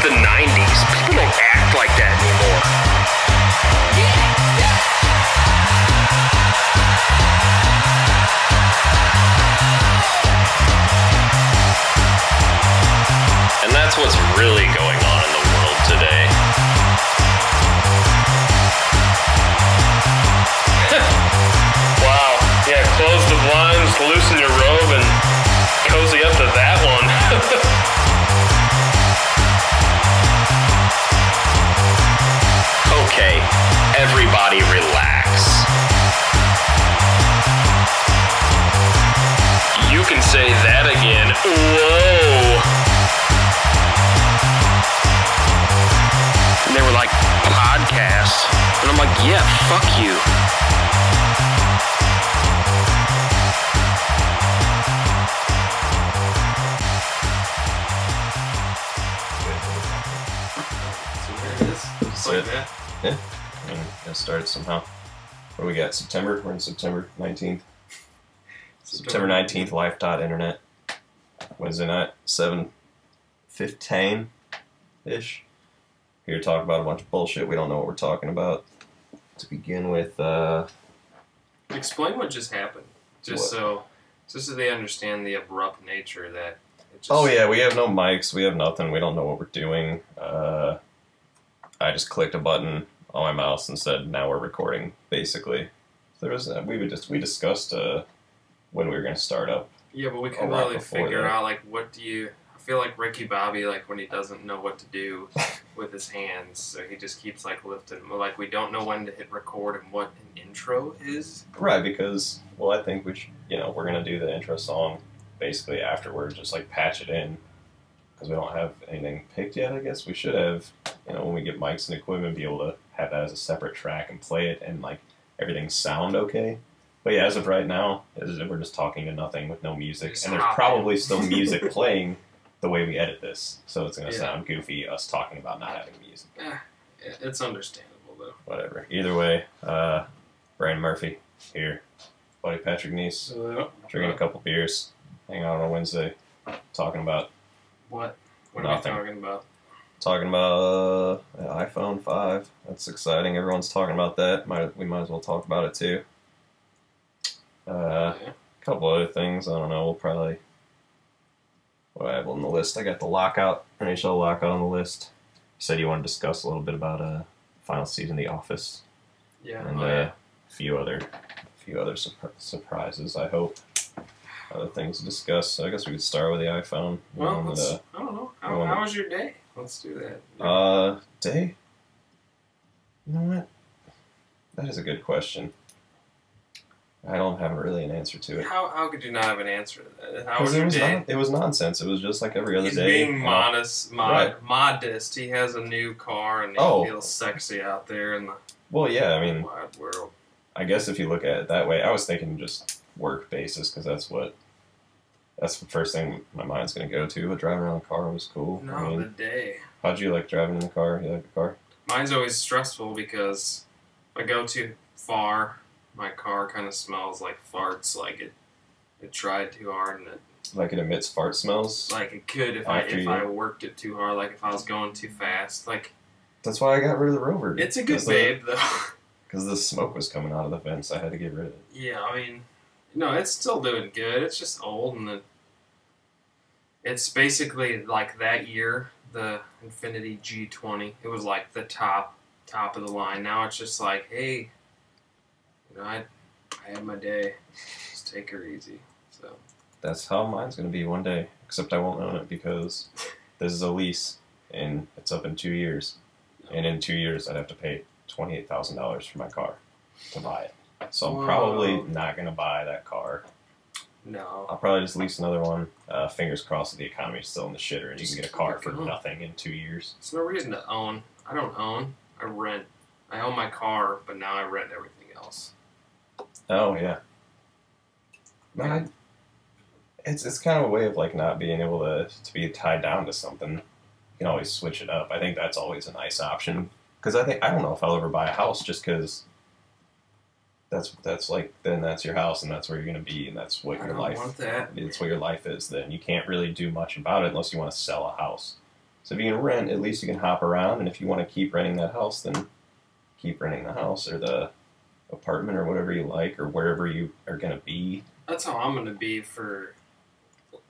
the 90s. People don't act like that anymore. And that's what's really going on in the world today. Wow. Yeah, close the blinds, loosen your robe, and cozy up to that one. Okay, everybody relax. You can say that again. Whoa. And they were like, podcast. And I'm like, yeah, fuck you. Like that. Yeah, I'm gonna start somehow. What do we got? September? We're in September 19th. September 19th, lifeDOTinternet. Wednesday night, 7:15-ish. Here to talk about a bunch of bullshit. We don't know what we're talking about. To begin with, explain what just happened. Just so they understand the abrupt nature that it just... Oh yeah, we have no mics, we have nothing, we don't know what we're doing. I just clicked a button on my mouse and said, "Now we're recording." Basically, there was we discussed when we were going to start up. Yeah, but we couldn't really figure out like what do you. I feel like Ricky Bobby, like when he doesn't know what to do with his hands, so he just keeps like lifting. Like we don't know when to hit record and what an intro is. Right, because I think we're going to do the intro song basically afterwards, just like patch it in. Because we don't have anything picked yet, I guess. We should have, when we get mics and equipment, be able to have that as a separate track and play it and, like, everything sound okay. But yeah, as of right now, we're just talking to nothing with no music. And there's probably still music playing the way we edit this. So it's going to sound goofy, us talking about not having music. It's understandable, though. Whatever. Either way, Brian Murphy here. Buddy Patrick Neese. Drinking a couple beers. Hanging out on a Wednesday. Talking about... What? What are we talking about? Talking about iPhone 5. That's exciting. Everyone's talking about that. We might as well talk about it too. A couple other things. I don't know. We'll probably... What I have on the list. I got the NHL lockout on the list. You said you want to discuss a little bit about final season of The Office. Yeah. And a few other surprises, I hope. Other things to discuss. So I guess we could start with the iPhone. Well, I don't know. How was your day? Let's do that. Day? You know what? That is a good question. I don't have really an answer to it. How could you not have an answer to that? How was your day? It was nonsense. It was just like every other day. He's being modest. Modest. He has a new car and he feels sexy out there in the wide world. I guess if you look at it that way, I was thinking just work basis because that's the first thing my mind's going to go to. But driving around the car was cool. No, the day. How'd you like driving in the car? You like the car? Mine's always stressful because if I go too far, my car kind of smells like farts. Like it tried too hard and it emits fart smells. Like it could if I worked it too hard. Like if I was going too fast. Like that's why I got rid of the Rover. It's a good babe though. Because the smoke was coming out of the vents, I had to get rid of it. Yeah, I mean. No, it's still doing good. It's just old, and it's basically like that year, the Infiniti G20. It was like the top of the line. Now it's just like, hey, I had my day. Just take her easy. So that's how mine's gonna be one day. Except I won't own it because this is a lease, and it's up in 2 years. No. And in 2 years, I'd have to pay $28,000 for my car to buy it. So I'm probably not going to buy that car. No. I'll probably just lease another one. Fingers crossed that the economy's still in the shitter and you can get a car for nothing in 2 years. There's no reason to own. I don't own. I rent. I own my car, but now I rent everything else. Oh, yeah. Man, it's kind of a way of like not being able to be tied down to something. You can always switch it up. I think that's always a nice option. Because I don't know if I'll ever buy a house just because... That's like, then that's your house and that's where you're going to be and that's what your life, want that. It's what your life is then. You can't really do much about it unless you want to sell a house. So if you can rent, at least you can hop around, and if you want to keep renting that house, then keep renting the house or the apartment or whatever you like or wherever you are going to be. That's how I'm going to be for...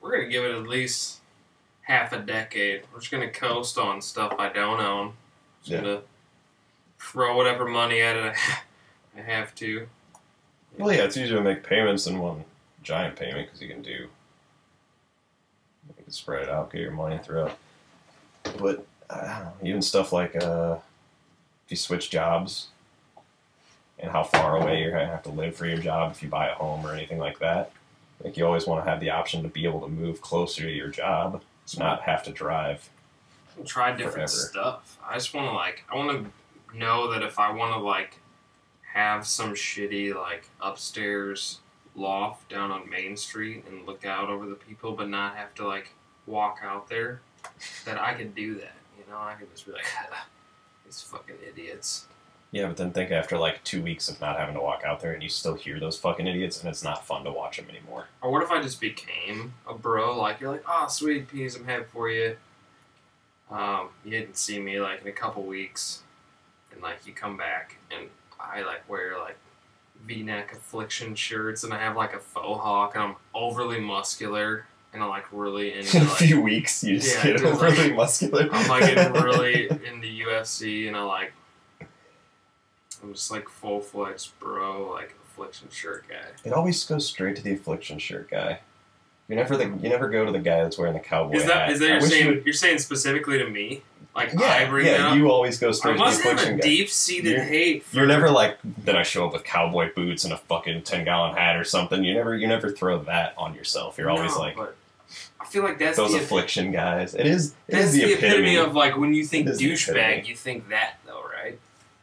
We're going to give it at least half a decade. We're just going to coast on stuff I don't own. Just going to throw whatever money at it I have to. Well, yeah, it's easier to make payments than one giant payment because you can spread it out, get your money throughout. But I don't know, even stuff like if you switch jobs and how far away you're going to have to live for your job if you buy a home or anything like that. Like, you always want to have the option to be able to move closer to your job, not have to drive. Try different stuff. I just want to, like, I want to know that if I want to, like, have some shitty, like, upstairs loft down on Main Street and look out over the people but not have to, like, walk out there, that I could do that. You know, I could just be like, these fucking idiots. Yeah, but then think after like 2 weeks of not having to walk out there and you still hear those fucking idiots and it's not fun to watch them anymore. Or what if I just became a bro? Like, you're like, oh, sweet peas, I'm happy for you. You didn't see me like in a couple weeks, and like you come back and I like wear like V-neck affliction shirts and I have like a faux hawk and I'm overly muscular and I'm like really into in a like, few weeks you just get overly muscular. I'm like getting really into UFC and I'm just like full-fledged bro, like affliction shirt guy. It always goes straight to the affliction shirt guy. You never go to the guy that's wearing the cowboy hat. Is that you're saying specifically to me? Like, yeah, I bring that up? You always go straight to the affliction guy. I must have a deep-seated hate for... You're never like, then I show up with cowboy boots and a fucking 10-gallon hat or something. You never throw that on yourself. You're always like... But I feel like that's those affliction guys. That's the epitome of, like, when you think douchebag, you think that, though, right?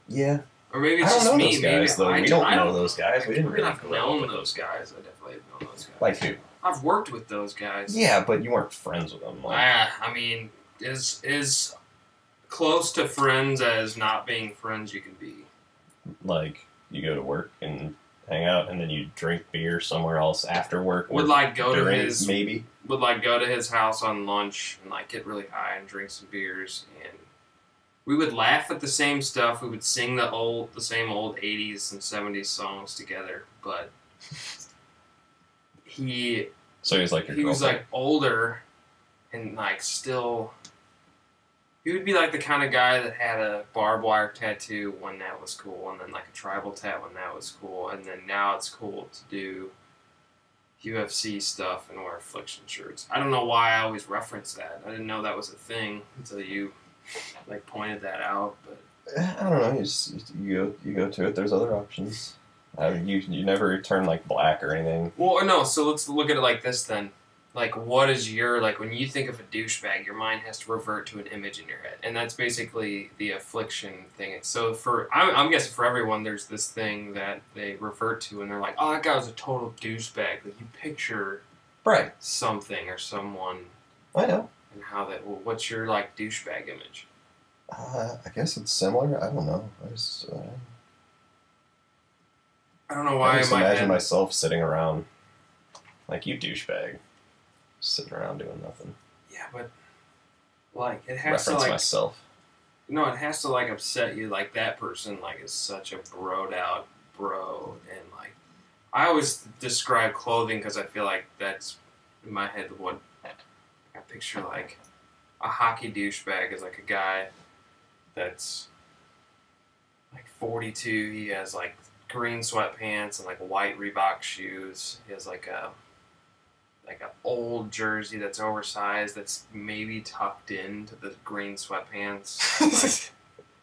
Yeah. Or maybe it's just me. Those guys, though. We don't know those guys. We didn't really know those guys. I definitely have known those guys. Like who? I've worked with those guys. Yeah, but you weren't friends with them. Like... I mean, is close to friends as not being friends you can be. Like, you go to work and hang out, and then you drink beer somewhere else after work. Would like go to his maybe. Would like go to his house on lunch and like get really high and drink some beers, and we would laugh at the same stuff. We would sing the same old 80s and 70s songs together, but he was like your girlfriend. Was like older and like still. He would be like the kind of guy that had a barbed wire tattoo when that was cool, and then like a tribal tat when that was cool, and then now it's cool to do UFC stuff and wear affliction shirts. I don't know why I always reference that. I didn't know that was a thing until you like pointed that out. But I don't know. You go to it. There's other options. You never turn like black or anything. Well, no. So let's look at it like this then. Like, what is like, when you think of a douchebag, your mind has to revert to an image in your head. And that's basically the affliction thing. So I'm guessing for everyone, there's this thing that they revert to, and they're like, oh, that guy was a total douchebag. Like, you picture something or someone. I know. And how what's your, like, douchebag image? I guess it's similar. I don't know. I don't know why. I just imagine myself sitting around like, you douchebag. Sitting around doing nothing. Yeah, but like it has reference to like myself. No, it has to like upset you. Like that person like is such a broed out bro, and like I always describe clothing because I feel like that's in my head what I picture like a hockey douchebag is like a guy that's like 42. He has like green sweatpants and like white Reebok shoes. He has like an old jersey that's oversized that's maybe tucked into the green sweatpants. Like,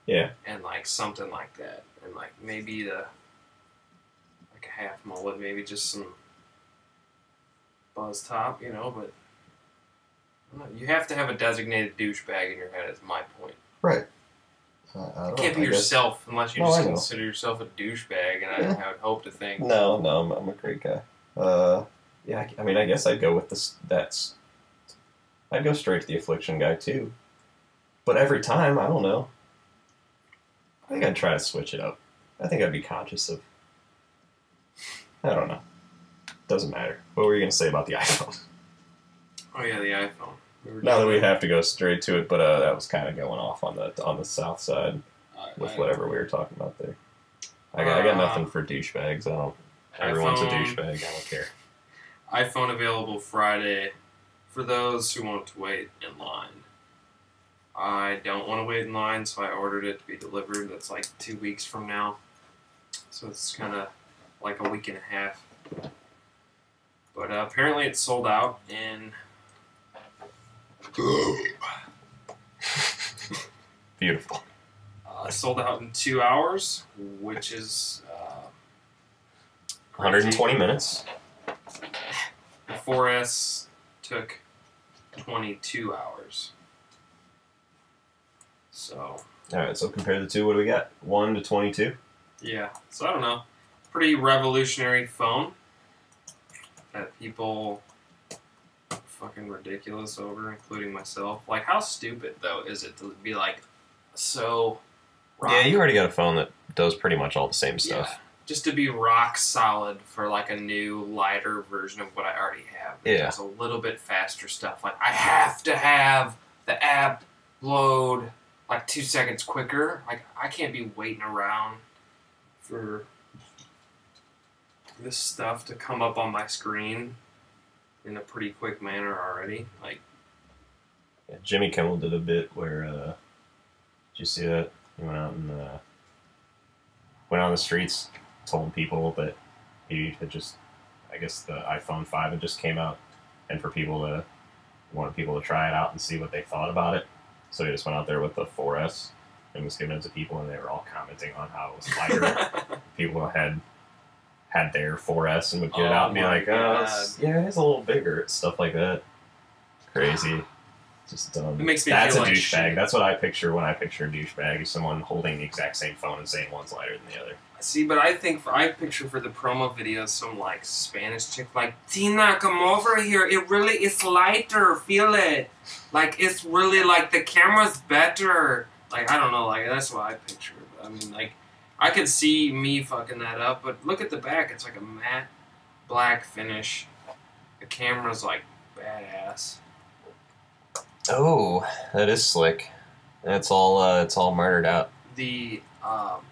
yeah. And like something like that. And like maybe like a half mullet, maybe just some buzz top, you know, but I don't know, you have to have a designated douchebag in your head is my point. Right. You can't be yourself unless you just consider yourself a douchebag, and I would hope to think. No, I'm a great guy. Yeah, I mean, I guess I'd go with this. I'd go straight to the affliction guy too. But every time, I don't know. I think I'd try to switch it up. I think I'd be conscious of. I don't know. Doesn't matter. What were you gonna say about the iPhone? Oh yeah, the iPhone. Now that we have to go straight to it, but that was kind of going off on the south side with whatever we were talking about there. I got nothing for douchebags. Everyone's a douchebag. I don't care. iPhone available Friday for those who want to wait in line. I don't want to wait in line, so I ordered it to be delivered. That's like 2 weeks from now. So it's kind of like a week and a half. But apparently it's sold out in... Beautiful. Sold out in 2 hours, which is... 120 minutes. The 4S took 22 hours. So... Alright, so compare the two, what do we got? 1 to 22? Yeah, so I don't know. Pretty revolutionary phone that people are fucking ridiculous over, including myself. Like, how stupid, though, is it to be like, so... Yeah, you already got a phone that does pretty much all the same stuff. Yeah, just to be rock solid for, like, a new, lighter version of what I already have. Yeah. It's a little bit faster stuff. Like, I have to have the app load, like, 2 seconds quicker. Like, I can't be waiting around for this stuff to come up on my screen in a pretty quick manner already. Like, yeah, Jimmy Kimmel did a bit where, did you see that? He went out and went on the streets, told people that he had just, I guess the iPhone 5 had just came out, and for people to, wanted people to try it out and see what they thought about it. So he just went out there with the 4S and was giving it to people, and they were all commenting on how it was lighter. People had their 4S and would get it out and be like, it's a little bigger, stuff like that. Crazy. Just it makes me that's feel a like douchebag. shit. That's what I picture when I picture a douchebag, is someone holding the exact same phone and saying one's lighter than the other. See, but I think I picture for the promo videos some like Spanish chick like, Tina, come over here. It really is lighter. Feel it. Like, it's really like the camera's better. Like, I don't know. Like, that's what I picture. I mean, like, I could see me fucking that up, but look at the back. It's like a matte black finish. The camera's like badass. Oh, that is slick. It's all murdered out. The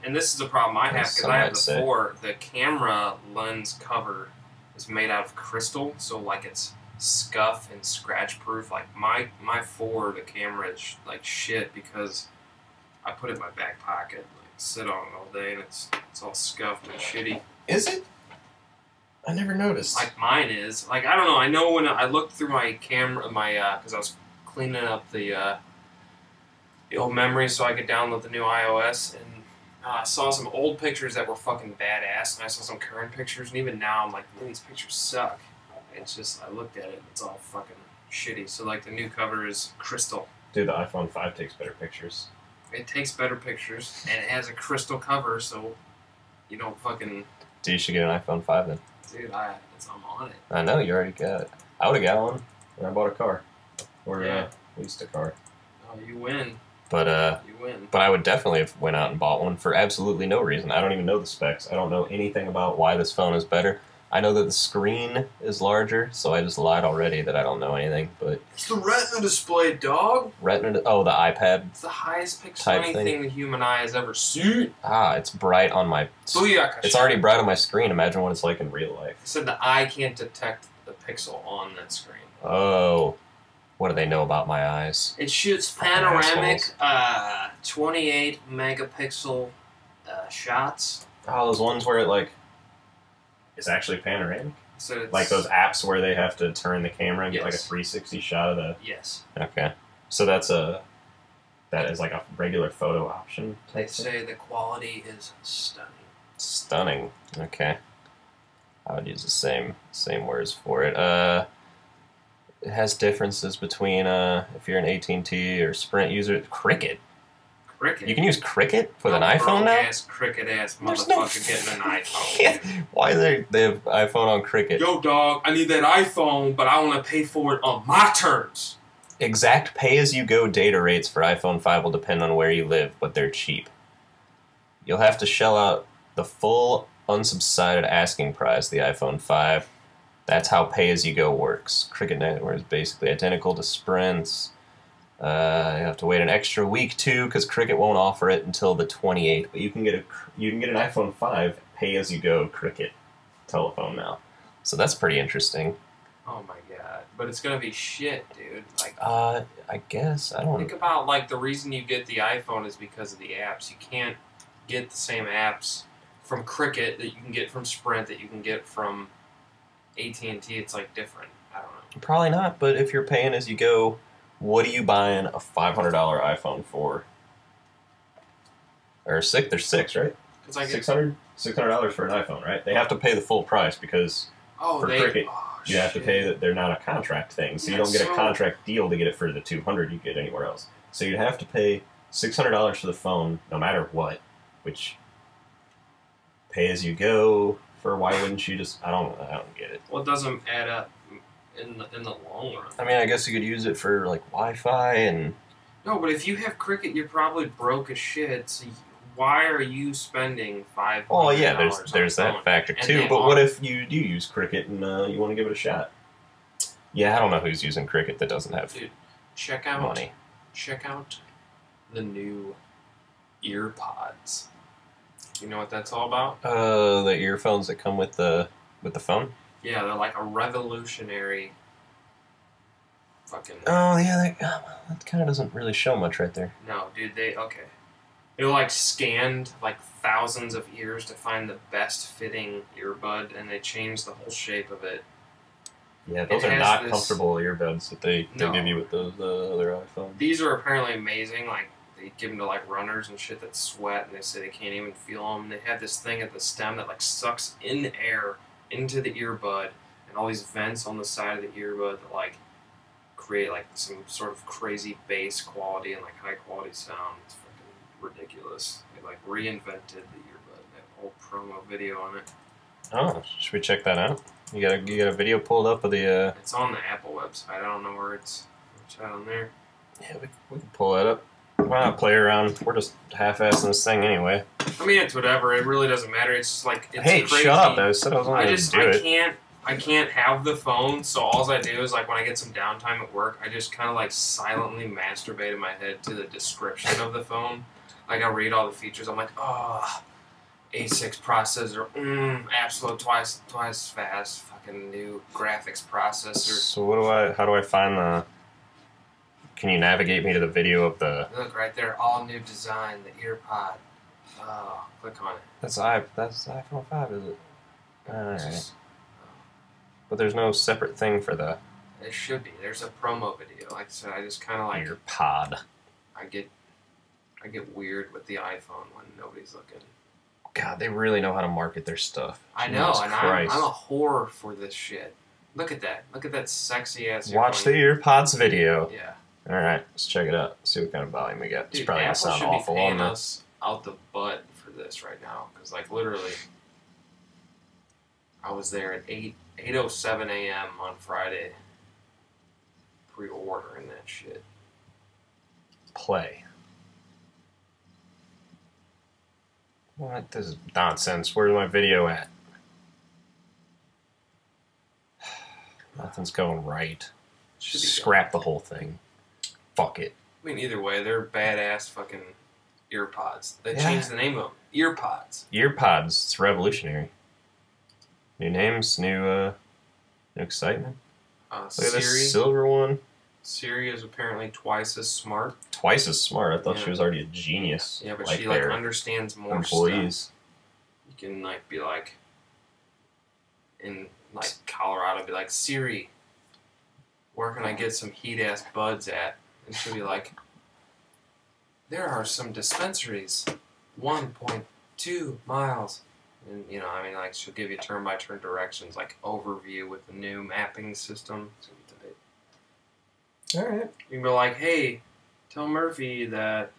and this is a problem I have because I have the 4. The camera lens cover is made out of crystal, so like it's scuff and scratch proof. Like my 4, the camera is like shit because I put it in my back pocket, like sit on it all day, and it's all scuffed and shitty. Is it? I never noticed. Like mine is. Like, I don't know. I know when I looked through my camera, because I was cleaning up the old memories so I could download the new iOS, and I saw some old pictures that were fucking badass, and I saw some current pictures, and even now I'm like, man, these pictures suck. It's just, I looked at it, it's all fucking shitty. So like the new cover is crystal. Dude, the iPhone 5 takes better pictures. It takes better pictures, and it has a crystal cover, so you don't fucking... Dude, you should get an iPhone 5 then. Dude, I'm on it. I know, you already got it. I would have got one when I bought a car. Or leased a car. Oh, you win. But you win. But I would definitely have went out and bought one for absolutely no reason. I don't even know the specs. I don't know anything about why this phone is better. I know that the screen is larger, so I just lied already that I don't know anything. But it's the Retina display, dog. Retina? Oh, the iPad. It's the highest pixelating thing the human eye has ever seen. Ah, it's bright on my. Booyaka. It's already bright on my screen. Imagine what it's like in real life. It said the eye can't detect the pixel on that screen. Oh. What do they know about my eyes? It shoots panoramic, 28 megapixel shots. Oh, those ones where it like is actually panoramic. So it's, like those apps where they have to turn the camera and get like a Yes. 360 shot of the. Yes. Okay, so that is like a regular photo option. They say the quality is stunning. Stunning. Okay, I would use the same words for it. It has differences between if you're an AT&T or Sprint user. Cricket. Cricket. You can use Cricket with an iPhone now? Ass, cricket ass motherfucker getting an iPhone. Why they have iPhone on Cricket? Yo, dog, I need that iPhone, but I want to pay for it on my terms. Exact pay-as-you-go data rates for iPhone 5 will depend on where you live, but they're cheap. You'll have to shell out the full unsubsidized asking price of the iPhone 5 That's how pay-as-you-go works. Cricket Network is basically identical to Sprint's. You have to wait an extra week too, because Cricket won't offer it until the 28th. But you can get an iPhone 5 pay-as-you-go Cricket telephone now. So that's pretty interesting. Oh my god! But it's gonna be shit, dude. Like, I guess I don't. Think about like the reason you get the iPhone is because of the apps. You can't get the same apps from Cricket that you can get from Sprint that you can get from AT&T. It's like different. I don't know. Probably not. But if you're paying as you go, what are you buying a $500 iPhone for? Or six? There's six, right? Because I get $600 for an iPhone, right? They have to pay the full price because for Cricket, you have to pay that they're not a contract thing, so you don't get a contract deal to get it for the $200 you get anywhere else. So you'd have to pay $600 for the phone, no matter what. Which pay as you go for? Why wouldn't you just? I don't get it. Well, it doesn't add up in the long run. I mean, I guess you could use it for like Wi-Fi and. No, but if you have Cricket, you're probably broke as shit. So why are you spending $500? Oh yeah, there's that factor too. But what if you do use Cricket and you want to give it a shot? Yeah, I don't know who's using Cricket that doesn't have money. Check out the new EarPods. You know what that's all about? The earphones that come with the phone. Yeah, they're like a revolutionary fucking. Oh yeah, that kind of doesn't really show much right there. No, dude, they like scanned like thousands of ears to find the best fitting earbud, and they changed the whole shape of it. Yeah, those are not comfortable earbuds that they give you with the other iPhones. These are apparently amazing. Like, they give them to like runners and shit that sweat, and they say they can't even feel them. They have this thing at the stem that like sucks in air into the earbud, and all these vents on the side of the earbud that like create like some sort of crazy bass quality and like high quality sound. It's fucking ridiculous. They like reinvented the earbud. They have a whole promo video on it. Oh, should we check that out? You got a video pulled up of the. It's on the Apple website. I don't know where it's on there. Yeah, we can pull that up. Why not play around? We're just half-assing this thing anyway. I mean, it's whatever. It really doesn't matter. It's just like it's hey, crazy. Shut up! I said I was only going to do it. I can't have the phone, so all I do is like when I get some downtime at work, I just kind of like silently masturbate in my head to the description of the phone. Like I read all the features. I'm like, oh, A6 processor, absolute twice fast, fucking new graphics processor. So how do I find the? Can you navigate me to the video of the? Look right there, all new design, the EarPod. Oh, click on it. That's iPhone 5, is it? Alright. But there's no separate thing for the. There should be. There's a promo video. Like I said, I just kind of like EarPod. I get weird with the iPhone when nobody's looking. God, they really know how to market their stuff. I know, and I'm a whore for this shit. Look at that. Look at that sexy ass. Watch the EarPods video. Yeah. All right, let's check it out. See what kind of volume we got. Dude, it's probably gonna sound awful on us out the butt for this right now, because like literally, I was there at 8:07 a.m. on Friday, pre-ordering that shit. Play. What? This is nonsense. Where's my video at? Nothing's going right. Scrap the whole thing. Fuck it. I mean, either way, they're badass fucking EarPods. They changed the name of them. EarPods. EarPods. It's revolutionary. New names, new excitement. Look at this silver one. Siri is apparently twice as smart. Twice as smart? I thought she was already a genius. Yeah, but she like understands more employees. Stuff. You can like be like in like Colorado, be like, Siri, where can I get some heat ass buds at? And she'll be like, there are some dispensaries 1.2 miles. And, you know, I mean, like, she'll give you turn-by-turn directions, like, overview with the new mapping system. It's going to be tight. Alright. You can be like, hey, tell Murphy that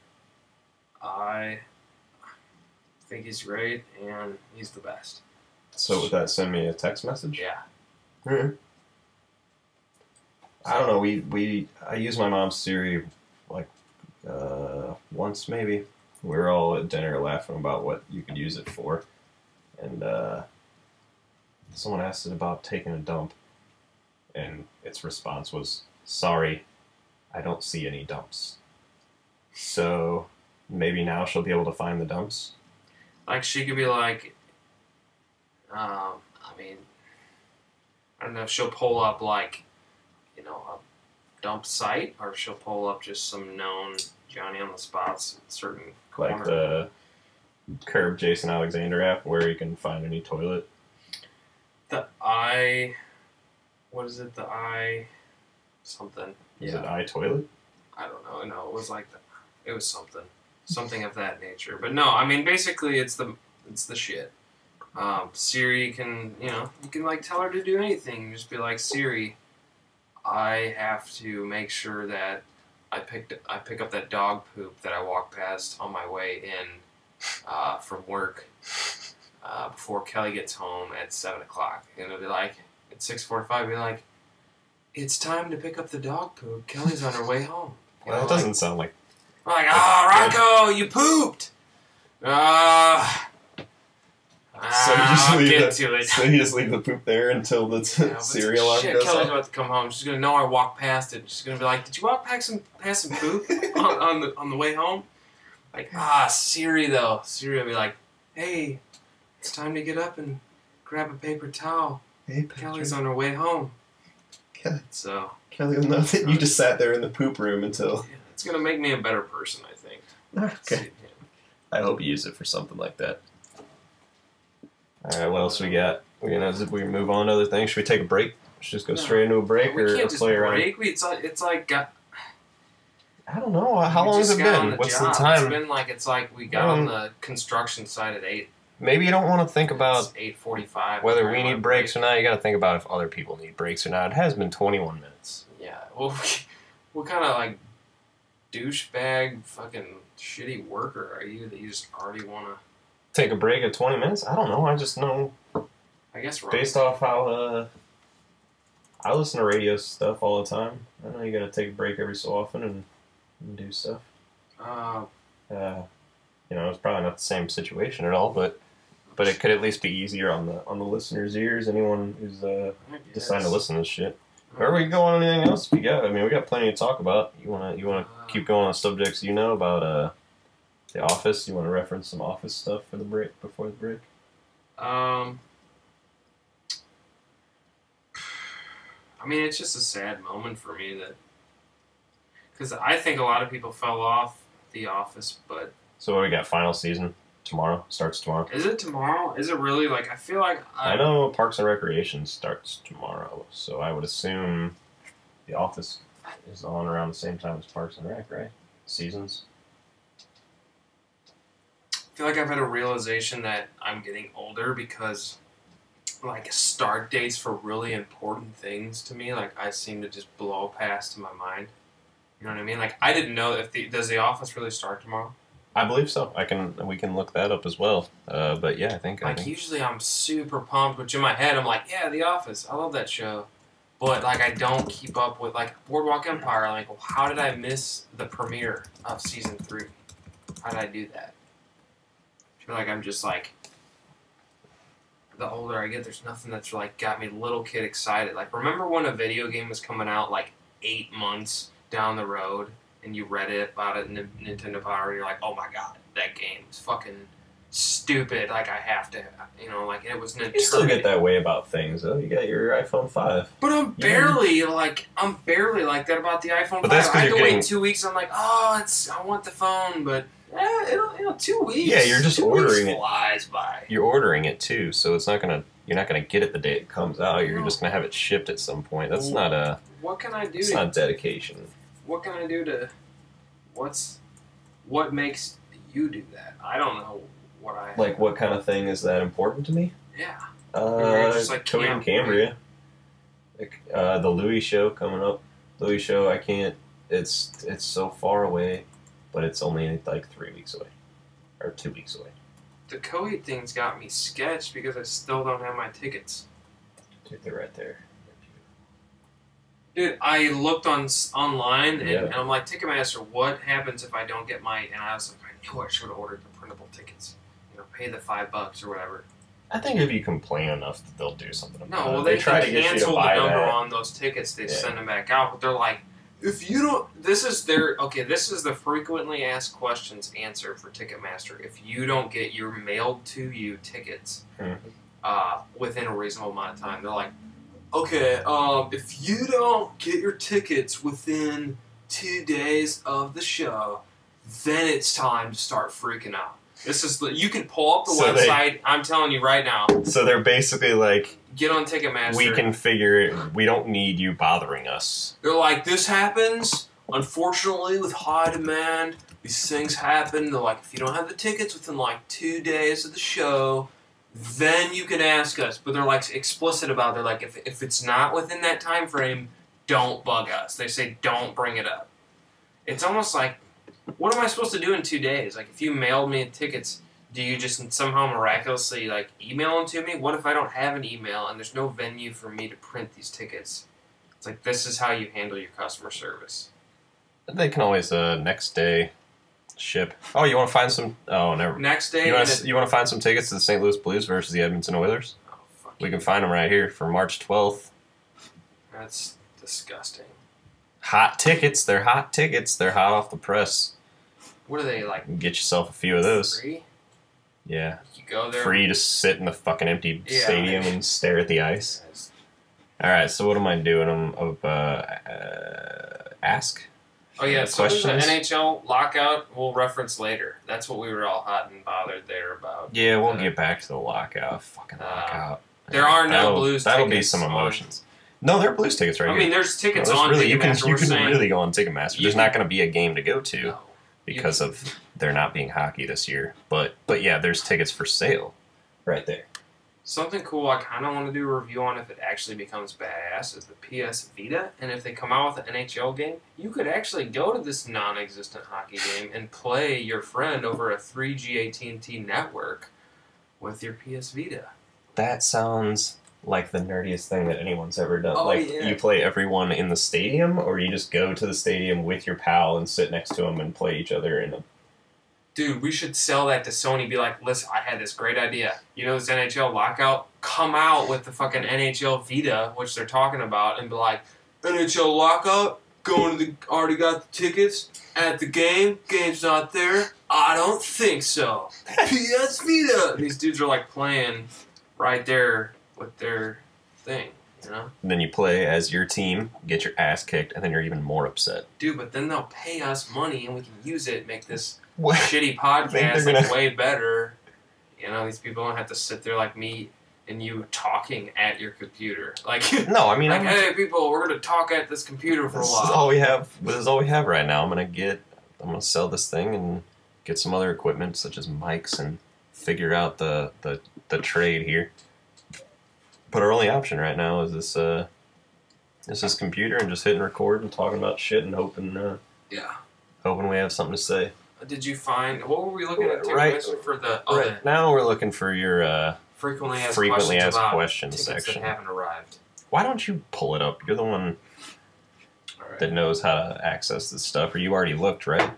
I think he's great and he's the best. So would that send me a text message? Yeah. Mm-hmm. I don't know. I use my mom's Siri like once maybe. We were all at dinner laughing about what you could use it for, and someone asked it about taking a dump, And its response was, "Sorry, I don't see any dumps." So maybe now she'll be able to find the dumps. Like, she could be like, I mean, I don't know, she'll pull up, like, you know, a dump site, or she'll pull up just some known Johnny on the spots at certain corner. Like the Curb Jason Alexander app where you can find any toilet. What is it? The I something. Is it iToilet? I don't know. No, it was like it was something of that nature. But no, I mean, basically, it's the shit. Siri can, you can like tell her to do anything. Just be like, Siri, I have to make sure that I pick up that dog poop that I walked past on my way in from work before Kelly gets home at 7 o'clock. And it'll be like, at 6:45, be like, it's time to pick up the dog poop. Kelly's on her way home. Well, that doesn't sound like... I'm like, Rocco, you pooped! So you just leave get to it. So you just leave the poop there until the Siri alarm goes Kelly's off? about to come home. She's gonna know I walked past it. She's gonna be like, "Did you walk past some poop on the way home?" Like, Siri though. Siri will be like, "Hey, it's time to get up and grab a paper towel. Hey, Kelly's on her way home." Kelly. So Kelly will know that you just sat there in the poop room until... Yeah, it's gonna make me a better person, I think. Okay. I hope you use it for something like that. Alright, what else we got? If we move on to other things, should we take a break? Should we just go straight into a break We or can't just play around? break. It's like I don't know. How we long has just it got on been? the What's job. the time? It's like we got on the construction site at 8. Maybe you don't want to think about 8:45. whether we need breaks or not. You got to think about if other people need breaks or not. It has been 21 minutes. Yeah. Well, what kind of like douchebag fucking shitty worker are you that you just already want to take a break at 20 minutes? I don't know. I just know. I guess wrong. Based off how I listen to radio stuff all the time. I know you got to take a break every so often and do stuff. It's probably not the same situation at all, but it could at least be easier on the listeners' ears. Anyone who's deciding to listen to this shit. Or we can go on anything else we got. I mean, we got plenty to talk about. You wanna keep going on subjects about The Office? You want to reference some Office stuff for the break before the break? I mean, it's just a sad moment for me because I think a lot of people fell off The Office, but so what we got? Final season tomorrow starts tomorrow. Is it tomorrow? Is it really? Like, I feel like I know Parks and Recreation starts tomorrow, so I would assume The Office is on around the same time as Parks and Rec, right? Seasons. I feel like I've had a realization that I'm getting older because, like, start dates for really important things to me, like, I seem to just blow past in my mind. You know what I mean? Like, I didn't know does The Office really start tomorrow? I believe so. We can look that up as well. But yeah, I think usually I'm super pumped, which in my head I'm like, yeah, The Office, I love that show. But like, I don't keep up with like Boardwalk Empire. Like, well, how did I miss the premiere of season 3? How did I do that? I feel like I'm just like, the older I get, there's nothing that's like got me little kid excited. Like, remember when a video game was coming out like 8 months down the road? And you read about it in the Nintendo Power, and you're like, oh my god, that game is fucking stupid. Like, I have to, like, it was an eternity. You still get that way about things, though. You got your iPhone 5. But I'm barely like that about the iPhone 5. That's I had to wait 2 weeks. I'm like, I want the phone, but it'll 2 weeks. Yeah, you're just ordering it. Flies by. You're ordering it too, so you're not gonna get it the day it comes out. You're just gonna have it shipped at some point. That's not a. What can I do? It's not dedication. What can I do to? What makes you do that? I don't know what I. Like, what kind of thing is that important to me? Yeah. Just like Cody and Cambria. Like, the Louis show coming up. Louis show, I can't. It's so far away, but it's only like 3 weeks away, or 2 weeks away. The Coheed thing's got me sketched because I still don't have my tickets. Dude, they're right there. Dude, I looked online and I'm like, Ticketmaster, what happens if I don't get my... And I was like, I knew I should have ordered the printable tickets. Pay the $5 or whatever. I think if you complain enough, they'll do something about it. No, well, they try can to get you to cancel the buy number that. on those tickets. They send them back out, but they're like, if you don't, this is the frequently asked questions answer for Ticketmaster. If you don't get your mailed to you tickets within a reasonable amount of time, they're like, okay, if you don't get your tickets within 2 days of the show, then it's time to start freaking out. You can pull up the website. I'm telling you right now. So they're basically like, get on Ticketmaster. We can figure it. We don't need you bothering us. They're like, this happens. Unfortunately, with high demand, these things happen. They're like, if you don't have the tickets within like 2 days of the show, then you can ask us. But they're like explicit about it. They're like, if it's not within that time frame, don't bug us. They say, don't bring it up. It's almost like, what am I supposed to do in 2 days? Like, if you mailed me tickets, do you just somehow miraculously, like, email them to me? What if I don't have an email and there's no venue for me to print these tickets? It's like, this is how you handle your customer service. They can always, next day, ship. Oh, you want to find some... Oh, never. Next day... You want to find some tickets to the St. Louis Blues versus the Edmonton Oilers? Oh, fuck. We can find them right here for March 12th. That's disgusting. Hot tickets. They're hot tickets. They're hot off the press. What are they, like... Get yourself a few of those. Free? Yeah. You go there... Free to sit in the fucking empty stadium and stare at the ice. Alright, so what am I doing? Ask? Oh, yeah, so there's an questions? NHL lockout we'll reference later. That's what we were all hot and bothered there about. Yeah, we'll get back to the lockout. Fucking lockout. There are no Blues That'll tickets. That'll be some emotions. No, there are Blues tickets right here. I mean, there's tickets No, on really, Ticketmaster. You can really go on Ticketmaster. There's not going to be a game to go to. No. Because of there not being hockey this year. But yeah, there's tickets for sale right there. Something cool I kind of want to do a review on if it actually becomes badass is the PS Vita. And if they come out with an NHL game, you could actually go to this non-existent hockey game and play your friend over a 3G AT&T network with your PS Vita. That sounds like the nerdiest thing that anyone's ever done. Oh, like, yeah. you play everyone in the stadium, or you just go to the stadium with your pal and sit next to them and play each other in a... Dude, we should sell that to Sony. Be like, listen, I had this great idea. You know this NHL lockout? Come out with the fucking NHL Vita, which they're talking about, and be like, NHL lockout? Already got the tickets at the game? Game's not there? I don't think so. PS Vita! These dudes are like playing right there with their thing, you know? And then you play as your team, get your ass kicked, and then you're even more upset. Dude, but then they'll pay us money and we can use it, make this What? shitty podcast like way better. You know, these people don't have to sit there like me and you talking at your computer. Like, No, I mean, like, hey people, we're gonna talk at this computer for a this while. is all we have. This is all we have right now. I'm gonna sell this thing and get some other equipment such as mics and figure out the trade here. But our only option right now is this computer and just hitting record and talking about shit and hoping we have something to say. Did you find what were we looking at Right. for the Right now we're looking for your frequently asked questions tickets section. that haven't arrived? Why don't you pull it up? You're the one that knows how to access this stuff. Or you already looked, right?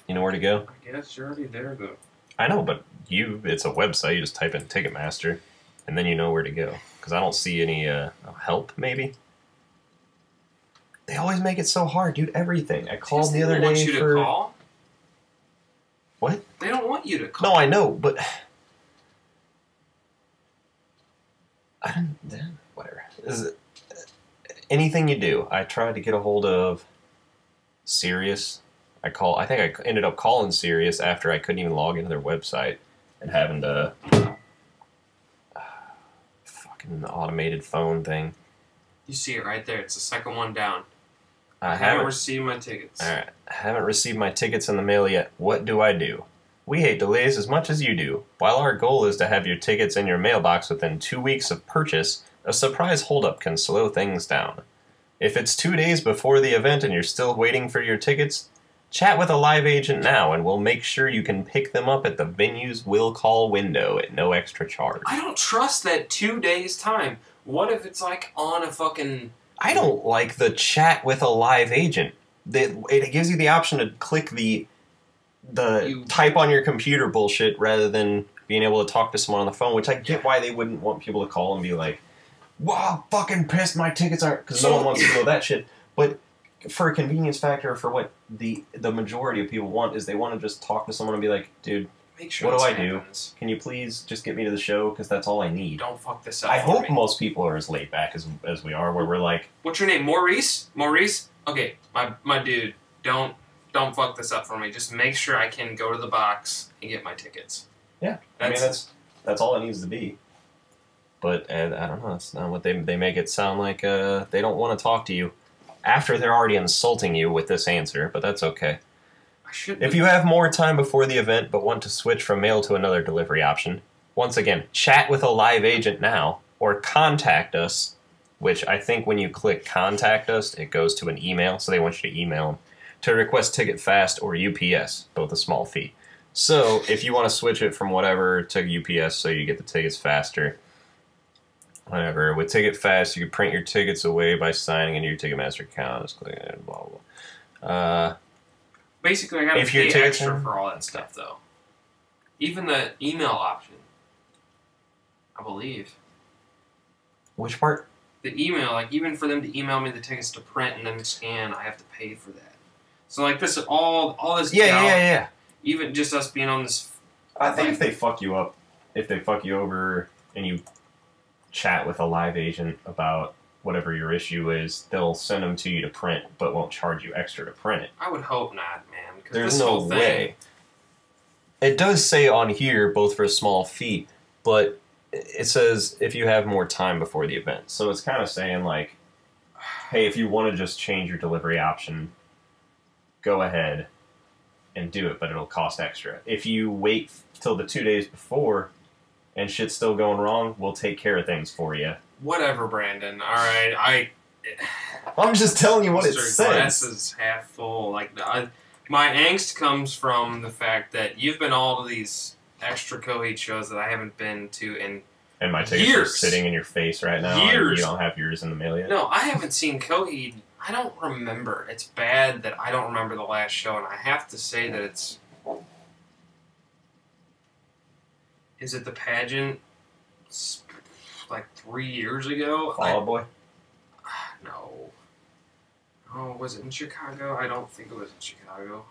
You know where to go? I guess you're already there though. I know, but it's a website. You just type in Ticketmaster, and then you know where to go. Because I don't see any help, maybe. They always make it so hard, dude. Everything. I called the other day They don't want you to call? What? They don't want you to call. No, I know, but... Whatever. Anything you do, I tried to get a hold of Sirius. I think I ended up calling Sirius after I couldn't even log into their website and having to... fucking automated phone thing. You see it right there. It's the second one down. I haven't received my tickets. Alright. I haven't received my tickets in the mail yet. What do I do? We hate delays as much as you do. While our goal is to have your tickets in your mailbox within 2 weeks of purchase, a surprise holdup can slow things down. If it's 2 days before the event and you're still waiting for your tickets, chat with a live agent now and we'll make sure you can pick them up at the venue's will call window at no extra charge. I don't trust that 2 days time. What if it's like on a fucking... I don't like the chat with a live agent. It gives you the option to click the type on your computer bullshit rather than being able to talk to someone on the phone, which I get why they wouldn't want people to call and be like, wow, fucking pissed my tickets aren't, because no one wants to know that shit. But for a convenience factor, for what the majority of people want, is they want to just talk to someone and be like, dude, Make sure what do I happens. do? Can you please just get me to the show? Because that's all I need. Don't fuck this up. I hope me. most people are as laid back as we are, where we're like, what's your name? Maurice? Maurice? Okay, my dude, don't fuck this up for me. Just make sure I can go to the box and get my tickets. yeah. I mean, that's all it needs to be. But I don't know. That's not what they make it sound like. They don't want to talk to you after they're already insulting you with this answer. But that's okay. If you have more time before the event but want to switch from mail to another delivery option, once again, chat with a live agent now or contact us, which I think when you click contact us, it goes to an email, so they want you to email them, to request Ticket Fast or UPS, both a small fee. So if you want to switch it from whatever to UPS so you get the tickets faster, whatever. With Ticket Fast, you can print your tickets away by signing into your Ticketmaster account. Just click it, blah, blah, blah. Basically, I gotta pay extra for all that stuff, though. Even the email option, I believe. Which part? The email, like, even for them to email me the tickets to print and then scan, I have to pay for that. So, like, this, all this... Yeah. Even just us being on this... I think if they fuck you up, if they fuck you over and you chat with a live agent about whatever your issue is, they'll send them to you to print, but won't charge you extra to print it. I would hope not, man. There's no way. It does say on here, both for a small fee, but it says if you have more time before the event. So it's kind of saying, like, hey, if you want to just change your delivery option, go ahead and do it, but it'll cost extra. If you wait till the 2 days before and shit's still going wrong, we'll take care of things for you. Whatever, Brandon. All right, I'm just telling you what it says. Glass is half full. Like, my angst comes from the fact that you've been all to these extra Coheed shows that I haven't been to in and my tickets years. are sitting in your face right now. Years. And you don't have yours in the mail yet. No, I haven't seen Coheed. I don't remember. It's bad that I don't remember the last show, and I have to say that it's... Is it the pageant? Like 3 years ago? Fall Out Boy? No. Oh, was it in Chicago? I don't think it was in Chicago.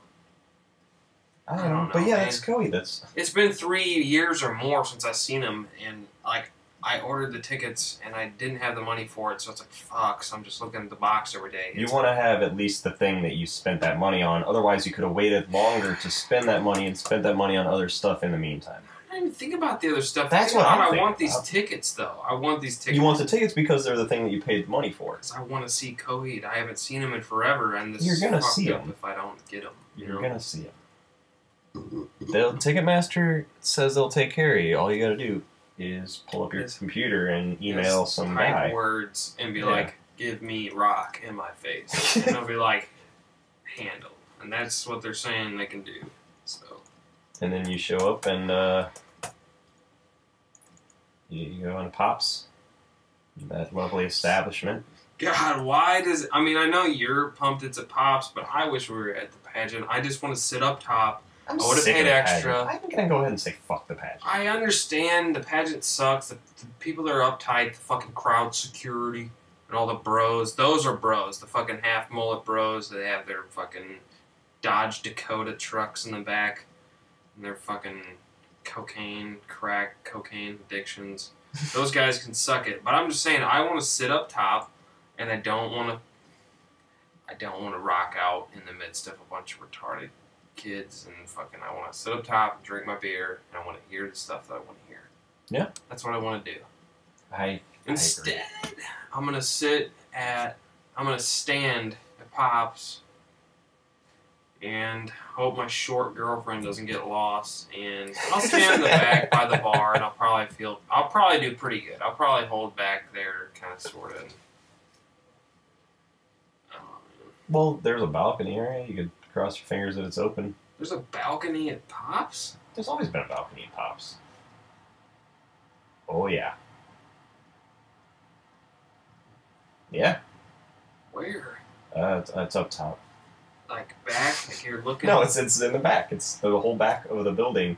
I don't know. But yeah, that's Coheed. It's been 3 years or more since I've seen him, and like I ordered the tickets and I didn't have the money for it, so it's like fuck. So I'm just looking at the box every day. You want to have at least the thing that you spent that money on. Otherwise, you could have waited longer to spend that money and spent that money on other stuff in the meantime. I didn't even think about the other stuff. That's what I want these tickets, though. I want these tickets. You want the tickets because they're the thing that you paid the money for. Because I want to see Coheed. I haven't seen him in forever, and this You're gonna see him him if I don't get him. You're gonna see him. Ticketmaster says they'll take care of you. All you gotta do is pull up your computer and email some guy. Type words and be like, "Give me rock in my face," and they'll be like, "Handle," and that's what they're saying they can do. So. And then you show up and you go on Pops, that lovely establishment. God, why does... I mean, I know you're pumped it's a Pops, but I wish we were at the pageant. I just want to sit up top. I would have paid extra. I'm going to go ahead and say fuck the pageant. I understand the pageant sucks. The people that are uptight, the fucking crowd security, and all the bros. Those are bros. The fucking half-mullet bros. They have their fucking Dodge Dakota trucks in the back. And their fucking crack cocaine addictions. Those guys can suck it. But I'm just saying, I want to sit up top, and I don't want to rock out in the midst of a bunch of retarded kids, and fucking I want to sit up top and drink my beer, and I want to hear the stuff that I want to hear. Yeah. That's what I want to do. Instead, I'm going to stand at Pops and hope my short girlfriend doesn't get lost, and I'll stand in the back by the bar, and I'll probably do pretty good. I'll probably hold back there, kind of, sort of. Well, there's a balcony area. You could cross your fingers that it's open. There's a balcony at Pops? There's always been a balcony at Pops. Oh, yeah. Yeah. Where? It's up top. Like back? Like you're looking? No, it's in the back. It's the whole back of the building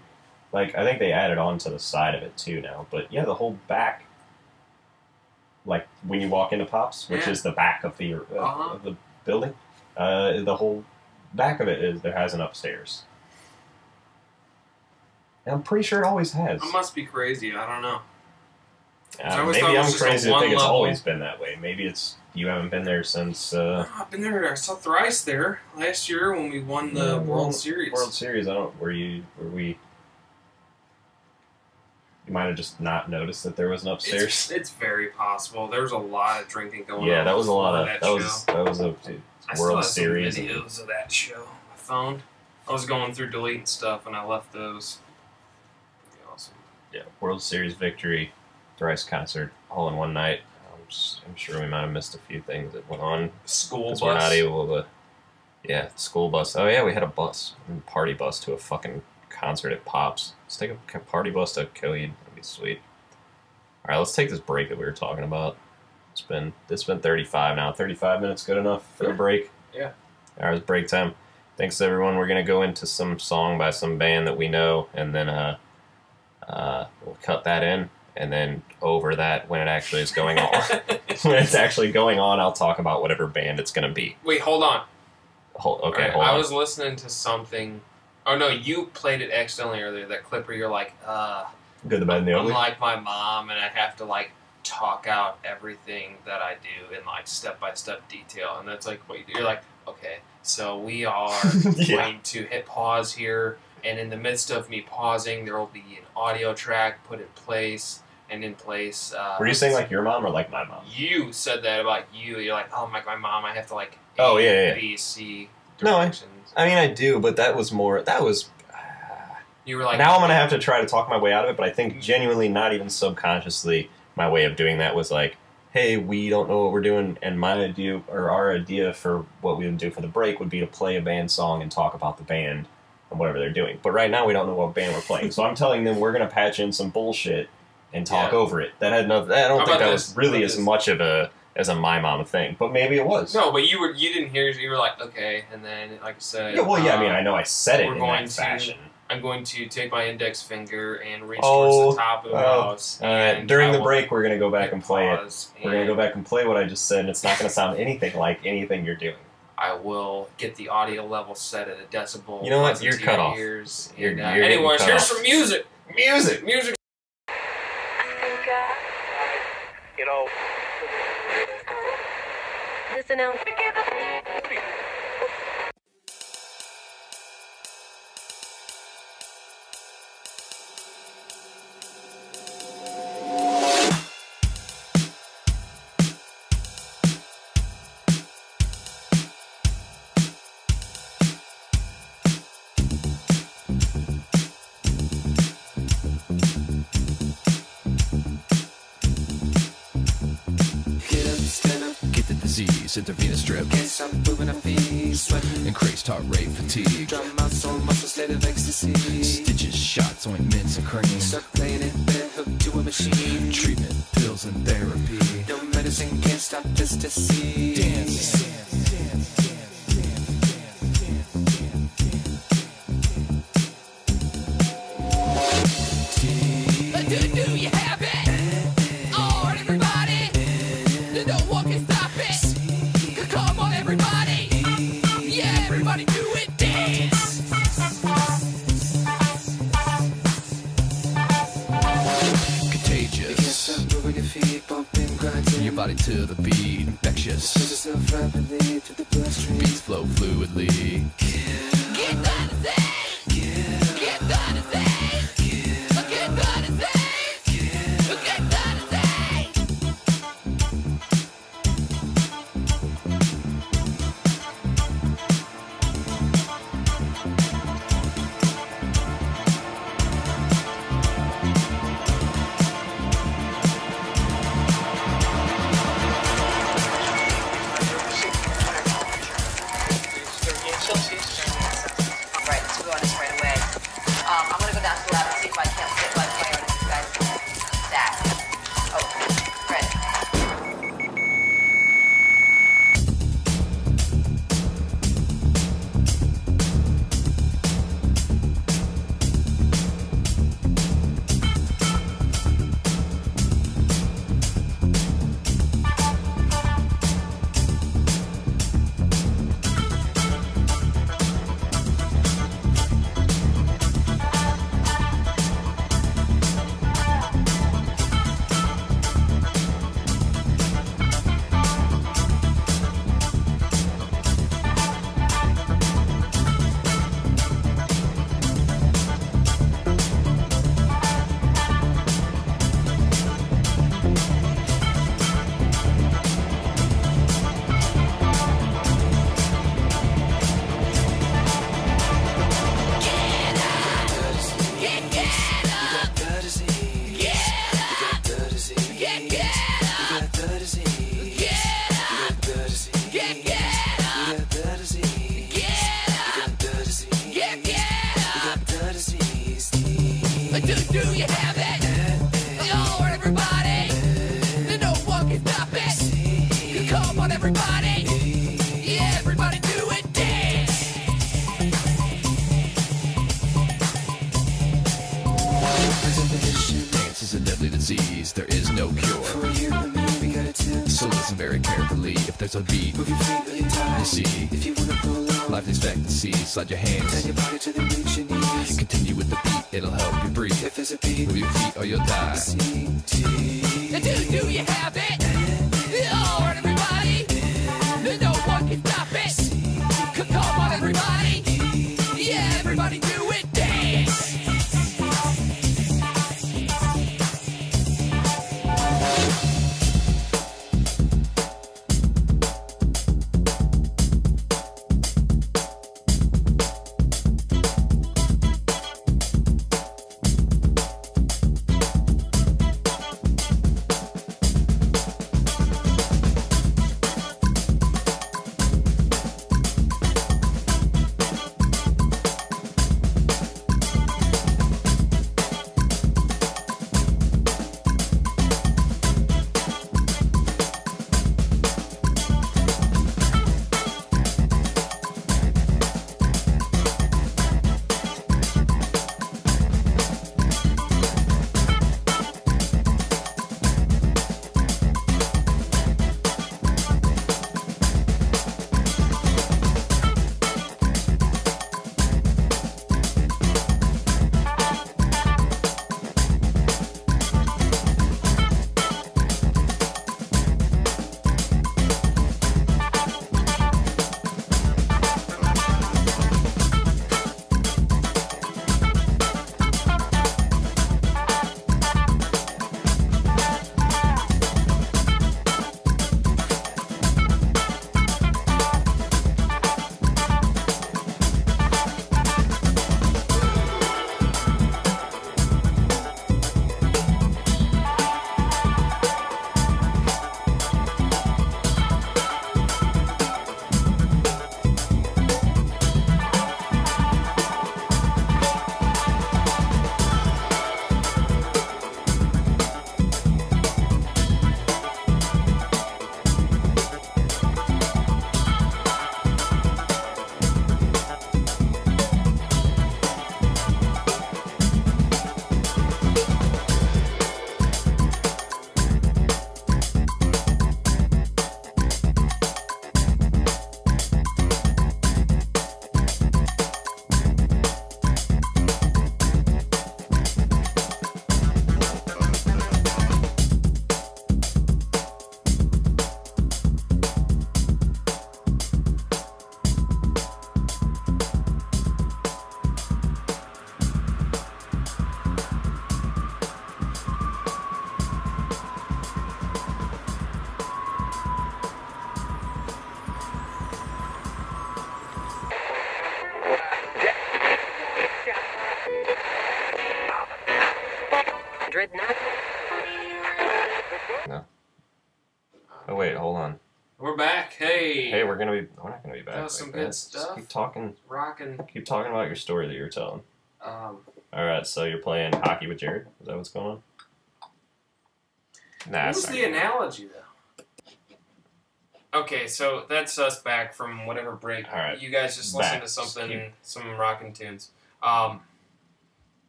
Like, I think they added on to the side of it too now. But yeah, the whole back, like when you walk into Pops, which is the back of the building, the whole back of it has an upstairs. And I'm pretty sure it always has. I must be crazy. I don't know. Maybe I'm crazy to think it's always been that way. Maybe it's you haven't been there since. No, I've been there. I saw thrice there last year when we won the World Series. World Series. I don't. Were we? You might have just not noticed that there was an upstairs. It's very possible. There was a lot of drinking going on. Yeah, that was a lot of that was a World Series. I still have some videos of that show. I found. I was going through deleting stuff and I left those. Pretty awesome. Yeah, World Series victory, thrice concert, all in one night. I'm sure we might have missed a few things that went on. School bus. We're not able to. Yeah, school bus. Oh yeah, we had a bus, party bus to a fucking concert at Pops. Let's take a party bus to Coheed. That'd be sweet. All right, let's take this break that we were talking about. It's been 35 now. 35 minutes good enough for a break? Yeah. All right, it's break time. Thanks everyone. We're gonna go into some song by some band that we know, and then we'll cut that in, and then over that when it actually is going on. When it's actually going on, I'll talk about whatever band it's gonna be. Wait, hold on. Hold on. I was listening to something. Oh no, you played it accidentally earlier. That clip where you're like, Good, the Bad, and the Ugly. I'm like my mom, and I have to like talk out everything that I do in like step-by-step detail, and that's like what you do. You're like, okay, so we are going to hit pause here, and in the midst of me pausing, there will be an audio track put in place, and in place. Were you saying like your mom or like my mom? You said that about you. You're like, oh, like my mom, I have to like A, B, C directions. No, I mean I do, but that was you were like, now I'm going to have to try to talk my way out of it, but I think genuinely, not even subconsciously, my way of doing that was like, hey, we don't know what we're doing, and my idea, or our idea for what we would do for the break would be to play a band song and talk about the band and whatever they're doing. But right now, we don't know what band we're playing, so I'm telling them we're going to patch in some bullshit and talk over it. That had no, I don't think that was really as much of a my mom thing, but maybe it was. No, but you didn't hear it. You were like, okay, and then like I said, yeah, well, yeah, I mean, I know I said it in that fashion. I'm going to take my index finger and reach towards the top of the house. And during the break, we're going to go back and play it. We're going to go back and play what I just said, and it's not going to sound anything like anything you're doing. I will get the audio level set at a decibel. You know what? You're cut off. Anyways, here's some music. Music. You know. Listen out. Intravenous drip. Can't stop moving our feet, sweating. Increased heart rate, fatigue. Drum muscle state of ecstasy. Stitches, shots, ointments, and cream. Start playing it, then hooked to a machine. Treatment, pills, and therapy. No medicine can't stop this disease. Dance. Do you have it? Oh, everybody. No one can stop it. Come on, everybody. Yeah, everybody do it. Dance. Contagious. Moving your feet, bumping, grinding. Your body to the beat. Infectious. Push yourself rapidly to the bloodstream. Beats flow fluidly. Get down to that. Get down to that. Get down to that. Celsius. disease, there is no cure. For you and me, we got a tip. So listen very carefully. If there's a beat, Move your feet or your you thighs. see If you wanna pull on, life expectancy, slide your turn hands. your body till it reach your knees. Continue with the beat, it'll help you breathe. If there's a beat, Move your feet or you'll die. C-T. Do you have it? Alright, everybody. No one can stop it. Come on, everybody. Yeah, everybody do it. Dance. Dreadnought. No. Oh wait, hold on. We're back. Hey. Hey, we're not gonna be back. That was some like good that. Just stuff. keep talking. Rocking. Keep talking about your story that you were telling. Um, All right, so you're playing hockey with Jared. Is that what's going on? Nah. what it's was not the going on. analogy, though? Okay, so that's us back from whatever break. All right. You guys just Back. listened to something, Just some rockin' tunes.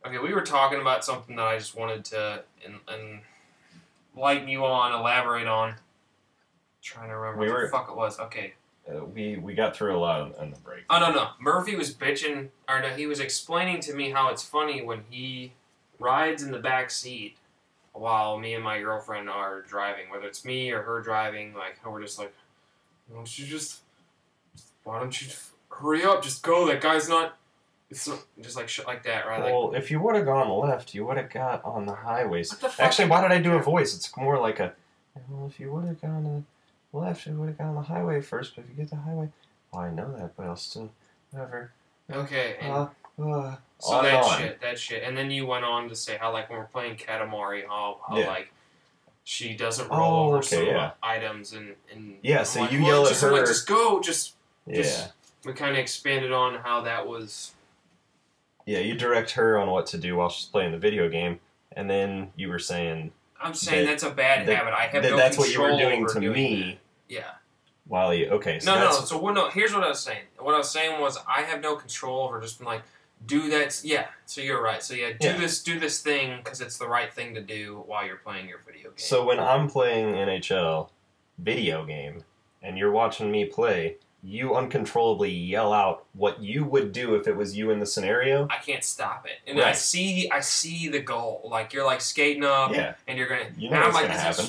Okay, we were talking about something that I just wanted to and lighten you on, elaborate on. Trying to remember what the fuck it was. Okay. We got through a lot on the break. Oh, no. Murphy was bitching, or no, he was explaining to me how it's funny when he rides in the back seat while me and my girlfriend are driving, whether it's me or her driving, like, how we're just like, why don't you just hurry up, just go, that guy's not, it's not, just like shit like that, right? Well, if you would have gone left, you would have got on the highways. What the fuck? Actually, why did I do a voice? It's more like a, well, if you would have gone to the left, you would have gone on the highway first, but if you get the highway, well, I know that, but I'll still, whatever. Okay, and so on and on. that shit. And then you went on to say how, like, when we're playing Katamari, how Yeah. like, she doesn't roll Oh, over okay, some yeah. items, and Yeah, I'm so like, you well, yell at just, I'm like, her. just go, Yeah. we kind of expanded on how that was. Yeah, you direct her on what to do while she's playing the video game, and then you were saying I'm saying That- that's a bad that- habit. I have that no that's what you were control doing over to doing me that. Yeah. while you. Okay, so No. that's So here's what I was saying. What I was saying was I have no control over just being like, do that. Yeah, so you're right. So yeah, do Yeah. this thing because it's the right thing to do while you're playing your video game. So when I'm playing NHL video game and you're watching me play, you uncontrollably yell out what you would do if it was you in the scenario. I can't stop it, and Right. I see the goal. Like you're like skating up, Yeah. and you're gonna. You and know I'm what's like, gonna happen.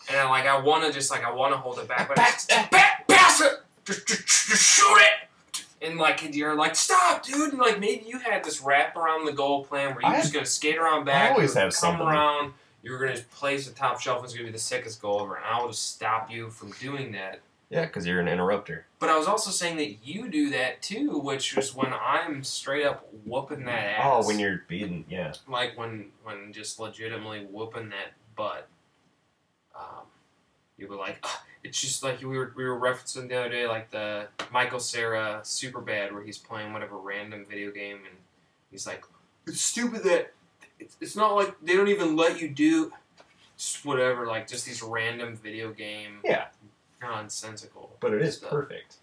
And I want to hold it back, but pass it, just shoot it. And like you're like, stop, dude! And like maybe you had this wrap around the goal plan where you're just gonna skate around back. I always you're have come something. around. You're gonna place the top shelf. It's gonna be the sickest goal ever, and I will just stop you from doing that. Yeah, because you're an interrupter. But I was also saying that you do that too, which is when I'm straight up whooping that ass. Oh, when you're beating, yeah. Like when just legitimately whooping that butt. You were like, it's just like we were referencing the other day, like the Michael Cera Superbad, where he's playing whatever random video game, and he's like, it's stupid that it's not like they don't even let you do just whatever, like just these random video game, Yeah. nonsensical. But it is stuff. perfect.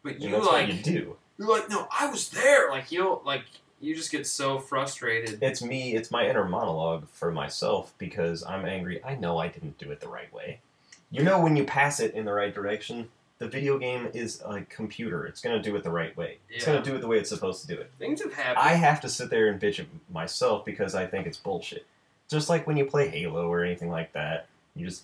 But And you that's like what you do. you're like, no, I was there. Like you just get so frustrated. It's me. It's my inner monologue for myself because I'm angry. I know I didn't do it the right way. You know, when you pass it in the right direction, the video game is a computer. It's going to do it the right way. It's Yeah. going to do it the way it's supposed to do it. Things have happened. I have to sit there and bitch at myself because I think it's bullshit. Just like when you play Halo or anything like that, you just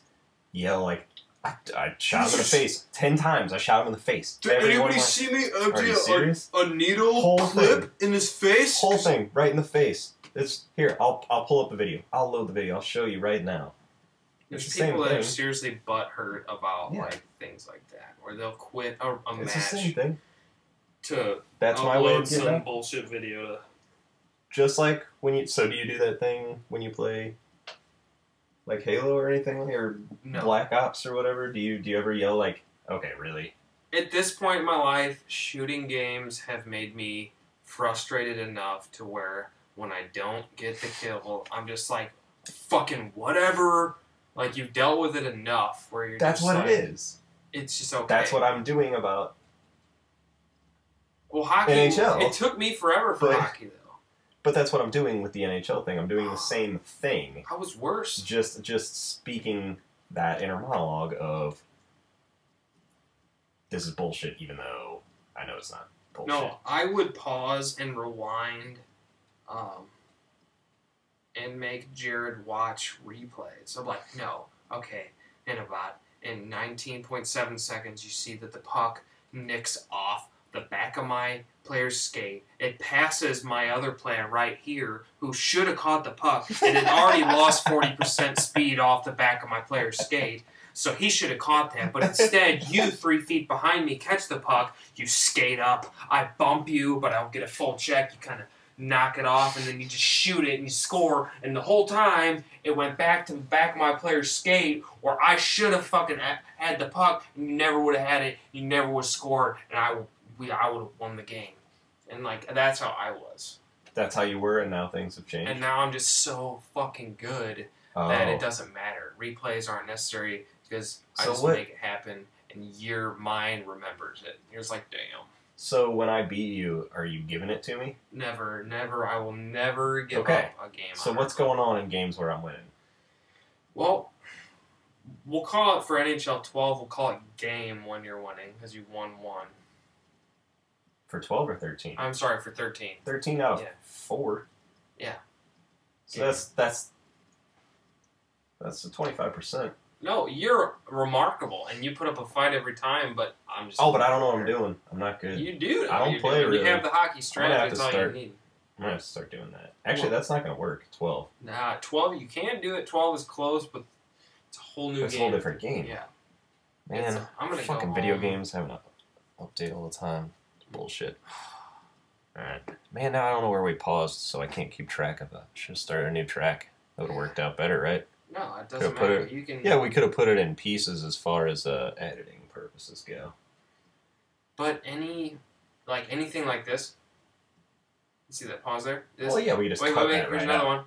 yell like, I shot him in the face 10 times. I shot him in the face. Did Everyone anybody wants- see me Are empty you serious? a needle Whole clip thing. in his face? Whole thing right in the face. It's here. I'll pull up the video. I'll load the video. I'll show you right now. There's It's the same people that are thing. seriously butthurt about Yeah. like things like that, where they'll quit a It's the same match thing. to That's my way upload of getting some out. bullshit video. Just like when you. So do you do that thing when you play, like Halo or anything, or No. Black Ops or whatever? Do you ever yell like, okay, really? At this point in my life, shooting games have made me frustrated enough to where when I don't get the kill, I'm just like, fucking whatever. Like you've dealt with it enough where you're That's just what like, it is. It's just okay. That's what I'm doing about. Well, hockey. NHL. It took me forever for But- hockey though. But that's what I'm doing with the NHL thing. I'm doing the same thing. I was worse. Just speaking that inner monologue of this is bullshit, even though I know it's not bullshit. No, I would pause and rewind, and make Jared watch replays. I'm like, no, okay, in about in 19.7 seconds, you see that the puck nicks off the back of my player's skate. It passes my other player right here, who should have caught the puck, and had already lost 40% speed off the back of my player's skate. So he should have caught that, but instead, you 3 feet behind me catch the puck, you skate up, I bump you, but I don't get a full check, you kind of knock it off, and then you just shoot it and you score, and the whole time, it went back to the back of my player's skate, where I should have fucking had the puck, and you never would have had it, you never would have scored, and I would have won the game. And, like, that's how I was. That's how you were, and now things have changed. And now I'm just so fucking good that it doesn't matter. Replays aren't necessary because I So just what- make it happen, and your mind remembers it. You're just like, damn. So when I beat you, are you giving it to me? Never, I will never give Okay. up a game. So on what's it. going on in games where I'm winning? Well, we'll call it for NHL 12, we'll call it game when you're winning because you won one. For 12 or 13? I'm sorry, for 13. 13 out of Yeah. 4. Yeah. So Yeah. that's the 25%. No, you're remarkable, and you put up a fight every time, but I'm just... Oh, but I don't know what I'm doing. I'm not good. You do. I don't you play do. really. You have the hockey have strategy. to That's all start- you need. I'm going to have to start doing that. Actually, that's not going to work. 12. Nah, 12, you can do it. 12 is close, but it's a whole new It's a game. whole different game. Yeah. Man, I'm gonna go fucking video home. games have an update all the time. It's bullshit. Alright. Man, now I don't know where we paused, so I can't keep track of that. Should have started a new track. That would have worked out better, right? No, it doesn't Could've put matter. it- You can... Yeah, we could have put it in pieces as far as editing purposes go. But anything like this... You see that pause there? This? Well, yeah, we just cut that Here's right another out. one.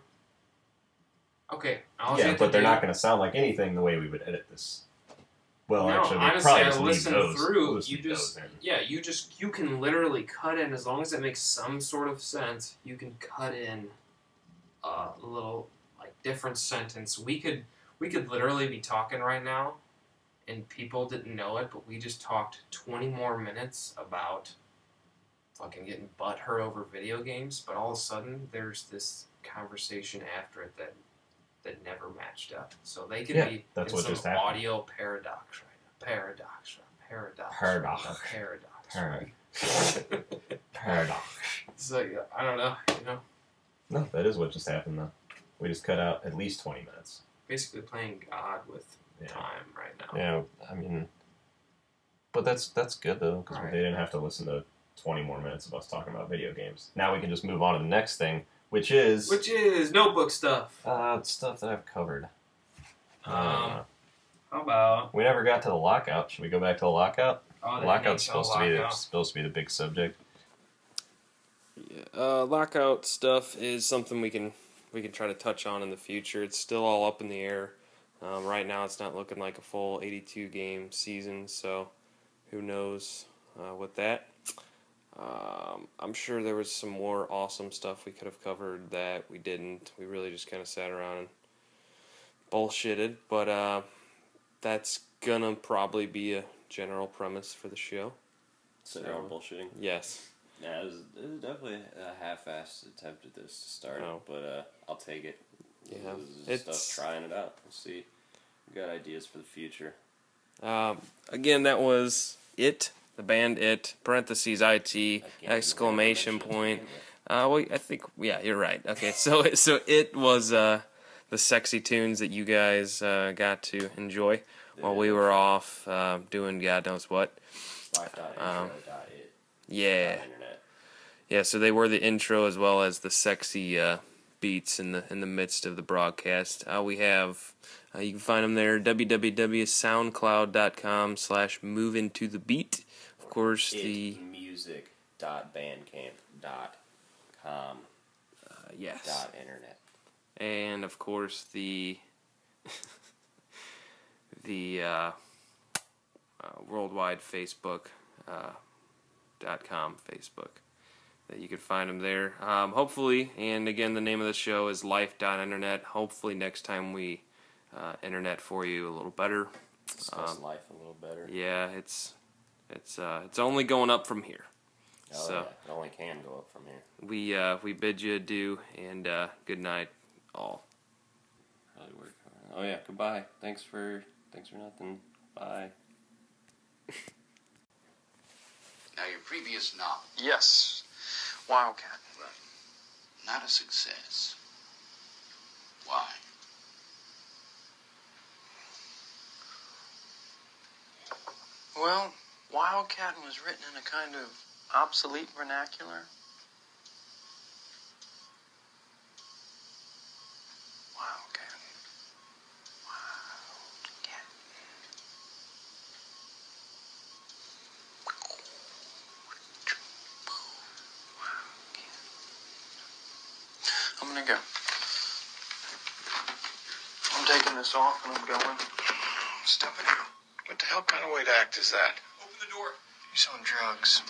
Okay. All you Yeah, have but to they're do- not going to sound like anything the way we would edit this. Well, No, actually, we honestly, probably I just leave listened those. through. We'll just You leave just, those in. yeah, you can literally cut in, as long as it makes some sort of sense, you can cut in a little, like, different sentence. We could literally be talking right now, and people didn't know it, but we just talked 20 more minutes about fucking getting butthurt over video games, but all of a sudden, there's this conversation after it that never matched up. So they could be that's in what some just happened. audio paradox right now. Paradox. So yeah, I don't know, No, that is what just happened, though. We just cut out at least 20 minutes. basically playing God with time right now. Yeah, I mean, but that's good, though, because Right. they didn't have to listen to 20 more minutes of us talking about video games. Now we can just move on to the next thing, which is notebook stuff. stuff that I've covered. How about We never got to the lockout. Should we go back to the lockout? the Lockout's NHL supposed to be the big subject. Yeah, lockout stuff is something we can try to touch on in the future. It's still all up in the air. Right now, it's not looking like a full 82 game season, so who knows with that. I'm sure there was some more awesome stuff we could have covered that we didn't. We really just kind of sat around and bullshitted, but that's gonna probably be a general premise for the show. So they're all bullshitting. Yes. Yeah, it was definitely a half-assed attempt at this to start, but I'll take it. Yeah, It's stuff, trying it out. We'll see. We got ideas for the future. Again, that was It, the band It, parentheses IT, exclamation point. Well, I think, yeah, you're right. Okay, so It was the sexy tunes that you guys got to enjoy while we were off doing God knows what. lifeDOTinternet. Yeah. Internet. Yeah, so they were the intro as well as the sexy beats in the midst of the broadcast. We have, you can find them there, www.soundcloud.com/moveintothebeat. Of course, the music.bandcamp.com. Yes. .internet. And of course the worldwide Facebook.com Facebook. That you can find them there. Hopefully, and again, the name of the show is lifeDOTinternet. Hopefully, next time we internet for you a little better. Discuss life a little better. Yeah, it's only going up from here. Oh, So yeah. It only can go up from here. we bid you adieu and good night, all. Probably work. Oh yeah. Goodbye. Thanks for nothing. Bye. Now, your previous novel, Yes. Wildcat. not a success. Why? Well, Wildcat was written in a kind of obsolete vernacular. Wildcat. Wildcat. I'm gonna go. I'm taking this off and I'm going. Stephanie, what the hell kind of way to act is that? Open the door. He's on drugs.